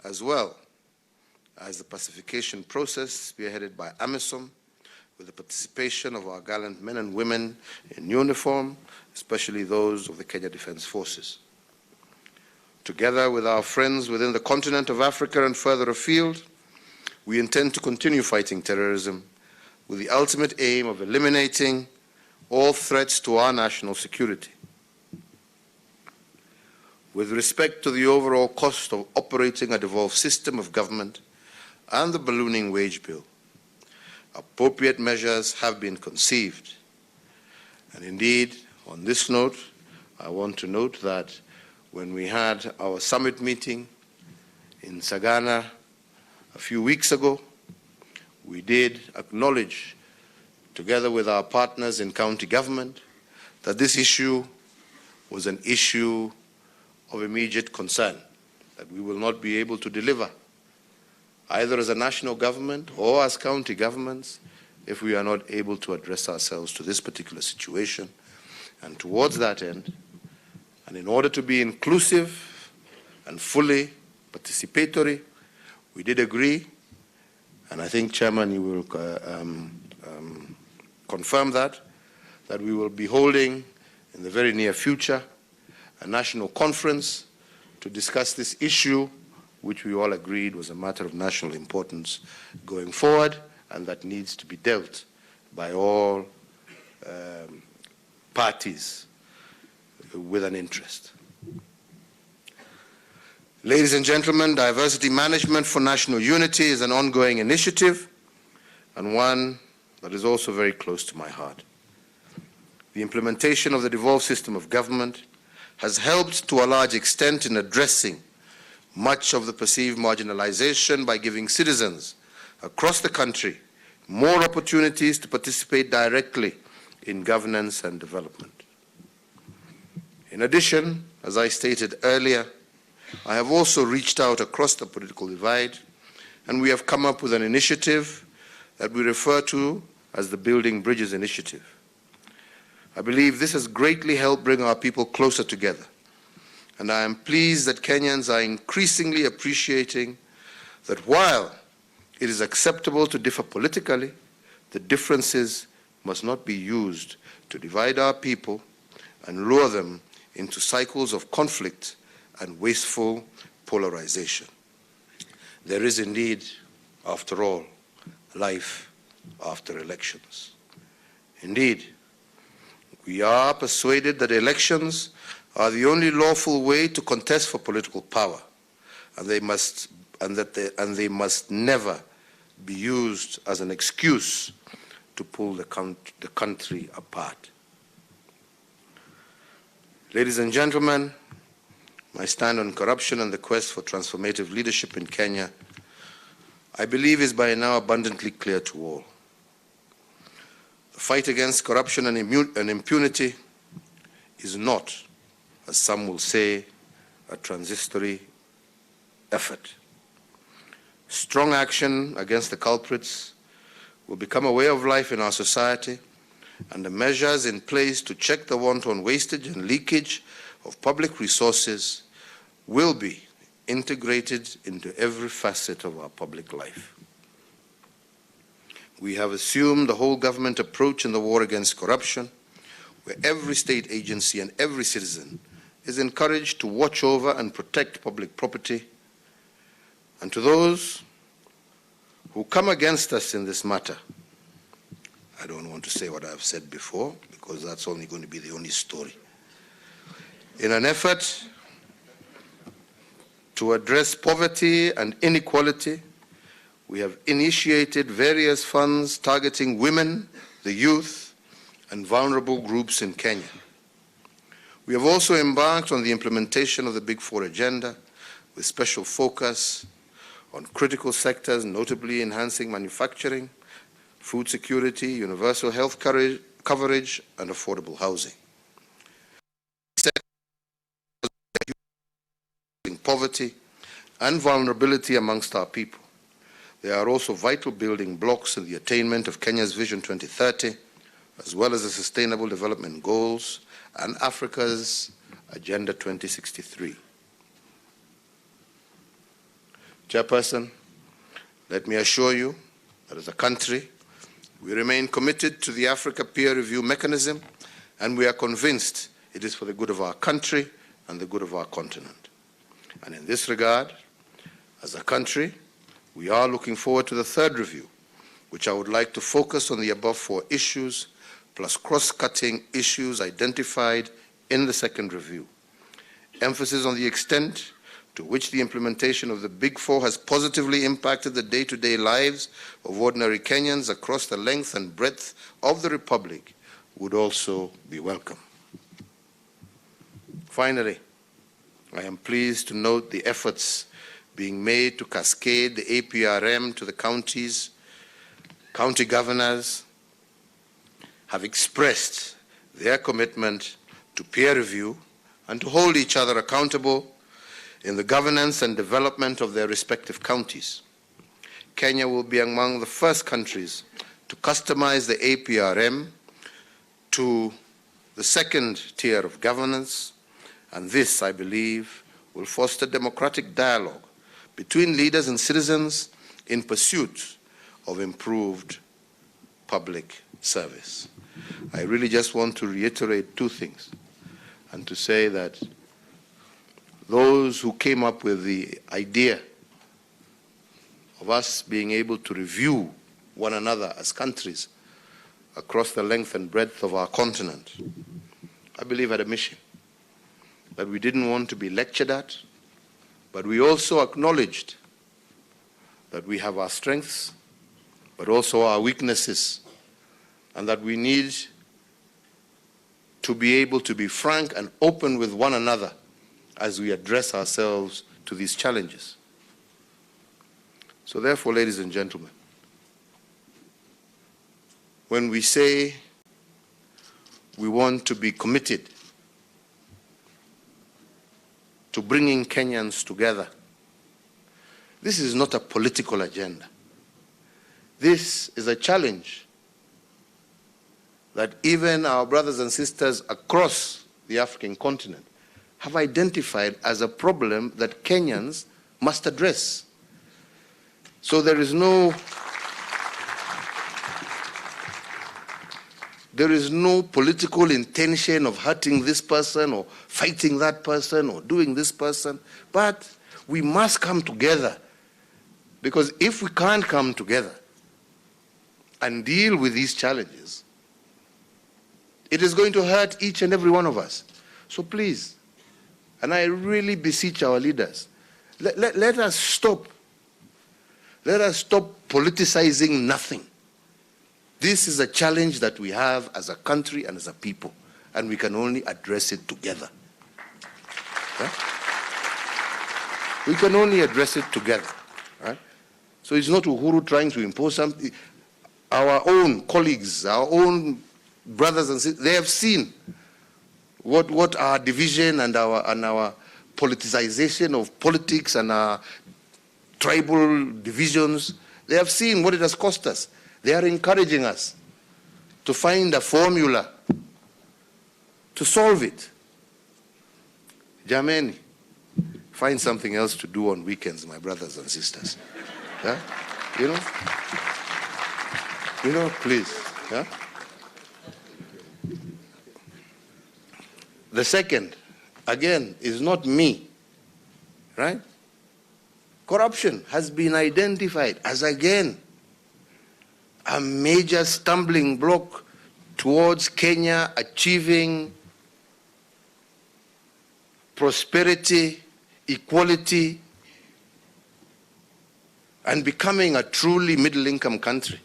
as well as the pacification process spearheaded by AMISOM, with the participation of our gallant men and women in uniform, especially those of the Kenya Defense Forces. Together with our friends within the continent of Africa and further afield, we intend to continue fighting terrorism with the ultimate aim of eliminating all threats to our national security. With respect to the overall cost of operating a devolved system of government and the ballooning wage bill, appropriate measures have been conceived. And indeed, on this note, I want to note that when we had our summit meeting in Sagana a few weeks ago, we did acknowledge, together with our partners in county government, that this issue was an issue of immediate concern, that we will not be able to deliver, either as a national government or as county governments, if we are not able to address ourselves to this particular situation. And towards that end, and in order to be inclusive and fully participatory, we did agree, and I think, Chairman, you will confirm that we will be holding in the very near future a national conference to discuss this issue, which we all agreed was a matter of national importance going forward, and that needs to be dealt by all parties with an interest. Ladies and gentlemen, diversity management for national unity is an ongoing initiative and one that is also very close to my heart. The implementation of the devolved system of government has helped to a large extent in addressing much of the perceived marginalization by giving citizens across the country more opportunities to participate directly in governance and development. In addition, as I stated earlier, I have also reached out across the political divide, and we have come up with an initiative that we refer to as the Building Bridges Initiative. I believe this has greatly helped bring our people closer together, and I am pleased that Kenyans are increasingly appreciating that while it is acceptable to differ politically, the differences must not be used to divide our people and lure them into cycles of conflict and wasteful polarization. There is indeed, after all, life after elections. Indeed, we are persuaded that elections are the only lawful way to contest for political power, and they must never be used as an excuse to pull the country apart. Ladies and gentlemen, my stand on corruption and the quest for transformative leadership in Kenya, I believe, is by now abundantly clear to all. The fight against corruption and impunity is not, as some will say, a transitory effort. Strong action against the culprits will become a way of life in our society, and the measures in place to check the wanton wastage and leakage of public resources will be integrated into every facet of our public life. We have assumed the whole government approach in the war against corruption, where every state agency and every citizen is encouraged to watch over and protect public property. And to those who come against us in this matter, I don't want to say what I've said before, because that's only going to be the only story. In an effort to address poverty and inequality, we have initiated various funds targeting women, the youth, and vulnerable groups in Kenya. We have also embarked on the implementation of the Big Four agenda, with special focus on critical sectors, notably enhancing manufacturing, food security, universal health coverage, and affordable housing. Poverty and vulnerability amongst our people. They are also vital building blocks in the attainment of Kenya's Vision 2030, as well as the Sustainable Development Goals and Africa's Agenda 2063. Chairperson, let me assure you that as a country, we remain committed to the Africa Peer Review Mechanism, and we are convinced it is for the good of our country and the good of our continent. And in this regard, as a country, we are looking forward to the third review, which I would like to focus on the above 4 issues, plus cross-cutting issues identified in the second review. Emphasis on the extent to which the implementation of the Big Four has positively impacted the day-to-day lives of ordinary Kenyans across the length and breadth of the Republic would also be welcome. Finally, I am pleased to note the efforts being made to cascade the APRM to the counties. County governors have expressed their commitment to peer review and to hold each other accountable in the governance and development of their respective counties. Kenya will be among the first countries to customize the APRM to the second tier of governance, and this, I believe, will foster democratic dialogue between leaders and citizens in pursuit of improved public service. I really just want to reiterate 2 things and to say that those who came up with the idea of us being able to review one another as countries across the length and breadth of our continent, I believe had a mission that we didn't want to be lectured at, but we also acknowledged that we have our strengths, but also our weaknesses, and that we need to be able to be frank and open with one another as we address ourselves to these challenges. So therefore, ladies and gentlemen, when we say we want to be committed to bringing Kenyans together, this is not a political agenda. This is a challenge that even our brothers and sisters across the African continent have identified as a problem that Kenyans must address. So there is no political intention of hurting this person or fighting that person or doing this person, but we must come together, because if we can't come together and deal with these challenges, it is going to hurt each and every one of us. So please, and I really beseech our leaders, let us stop. Let us stop politicizing nothing. This is a challenge that we have as a country and as a people, and we can only address it together. Yeah? We can only address it together. Right? So it's not Uhuru trying to impose something. Our own colleagues, our own brothers and sisters, they have seen what our division and our politicization of politics and our tribal divisions, they have seen what it has cost us. They are encouraging us to find a formula to solve it. Jameni, find something else to do on weekends, my brothers and sisters. Yeah? You know, please. Yeah? The second, again, is not me, right? Corruption has been identified as, again, a major stumbling block towards Kenya achieving prosperity, equality, and becoming a truly middle-income country.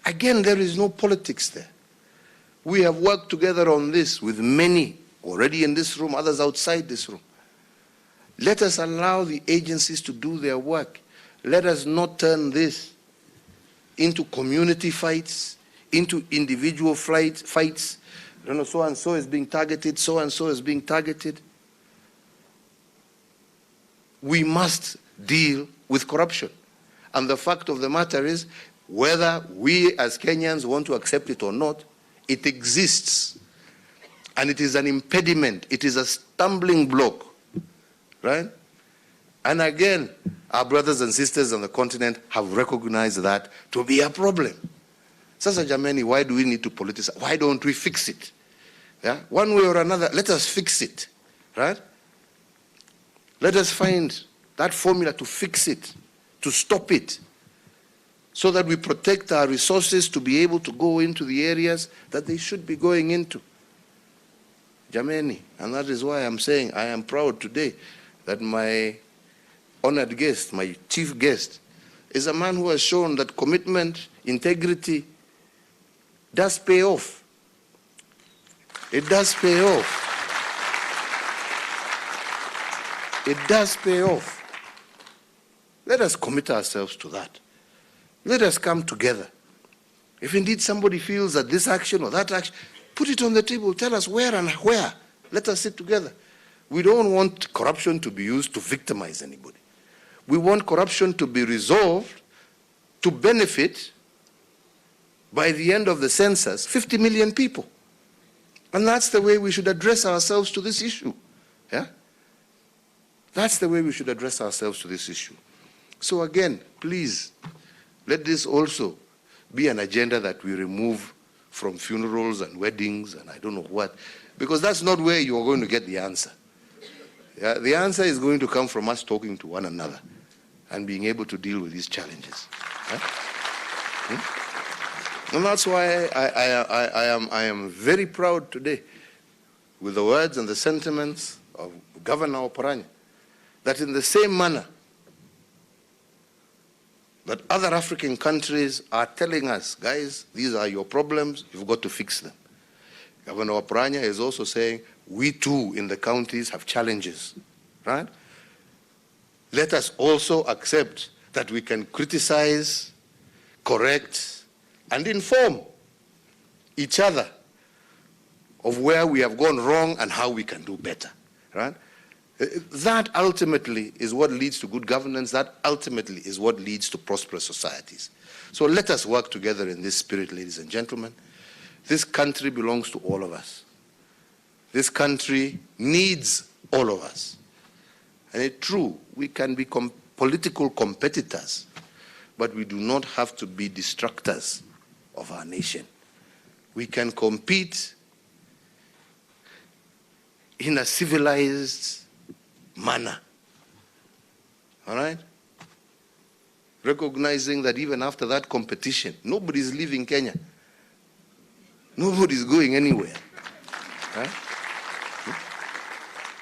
Again, there is no politics there. We have worked together on this with many already in this room, others outside this room. Let us allow the agencies to do their work. Let us not turn this into community fights, into individual fights. I don't know, so-and-so is being targeted, so-and-so is being targeted. We must deal with corruption. And the fact of the matter is, whether we as Kenyans want to accept it or not, it exists. And it is an impediment. It is a stumbling block, right? And again, our brothers and sisters on the continent have recognized that to be a problem. Sasa jameni, why do we need to politicize? Why don't we fix it? Yeah? One way or another, let us fix it, right? Let us find that formula to fix it, to stop it, so that we protect our resources to be able to go into the areas that they should be going into. Jameni, and that is why I'm saying I am proud today that my honored guest, my chief guest, is a man who has shown that commitment, integrity, does pay off. It does pay off. It does pay off. Let us commit ourselves to that. Let us come together. If indeed somebody feels that this action or that action, put it on the table. Tell us where and where. Let us sit together. We don't want corruption to be used to victimize anybody. We want corruption to be resolved to benefit, by the end of the census, 50 million people. And that's the way we should address ourselves to this issue. Yeah? That's the way we should address ourselves to this issue. So again, please, let this also be an agenda that we remove from funerals and weddings and I don't know what, because that's not where you're going to get the answer. Yeah? The answer is going to come from us talking to one another and being able to deal with these challenges. Yeah? And that's why I am very proud today with the words and the sentiments of Governor Oparanya, that in the same manner that other African countries are telling us, guys, these are your problems, you've got to fix them. Governor Oparanya is also saying, we too in the counties have challenges, right? Let us also accept that we can criticize, correct, and inform each other of where we have gone wrong and how we can do better, right? That ultimately is what leads to good governance. That ultimately is what leads to prosperous societies. So let us work together in this spirit, ladies and gentlemen. This country belongs to all of us. This country needs all of us. And it's true, we can be political competitors, but we do not have to be destructors of our nation. We can compete in a civilized manner. All right? Recognizing that even after that competition, nobody's leaving Kenya. Nobody's going anywhere. Right?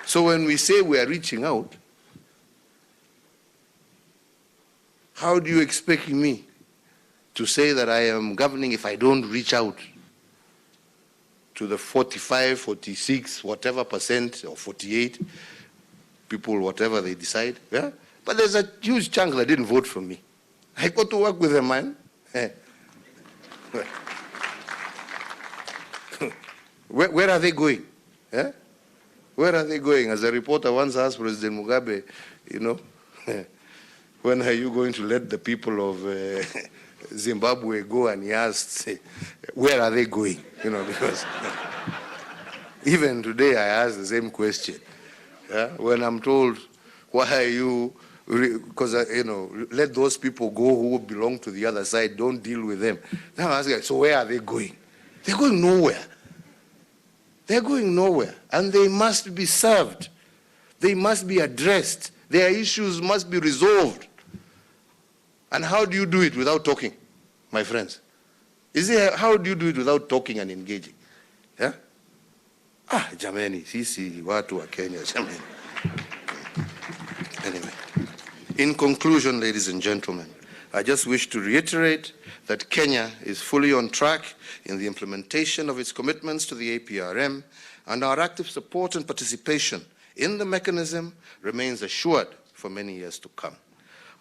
So when we say we are reaching out, how do you expect me to say that I am governing if I don't reach out to the 45, 46, whatever percent, or 48 people, whatever they decide? Yeah? But there's a huge chunk that didn't vote for me. I got to work with them, man. Where are they going? Yeah? Where are they going? As a reporter once asked President Mugabe, you know, when are you going to let the people of Zimbabwe go? And he asked, where are they going? You know, because even today I ask the same question. Yeah? When I'm told, why are you, because, you know, let those people go who belong to the other side, don't deal with them. Then I ask, so where are they going? They're going nowhere. They're going nowhere. And they must be served. They must be addressed. Their issues must be resolved. And how do you do it without talking, my friends? How do you do it without talking and engaging? Yeah? Jameni, sisi watu wa Kenya, jameni. Anyway, in conclusion, ladies and gentlemen, I just wish to reiterate that Kenya is fully on track in the implementation of its commitments to the APRM, and our active support and participation in the mechanism remains assured for many years to come.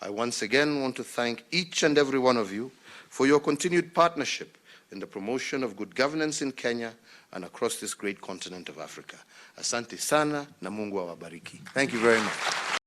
I once again want to thank each and every one of you for your continued partnership in the promotion of good governance in Kenya and across this great continent of Africa. Asante sana na Mungu awabariki. Thank you very much.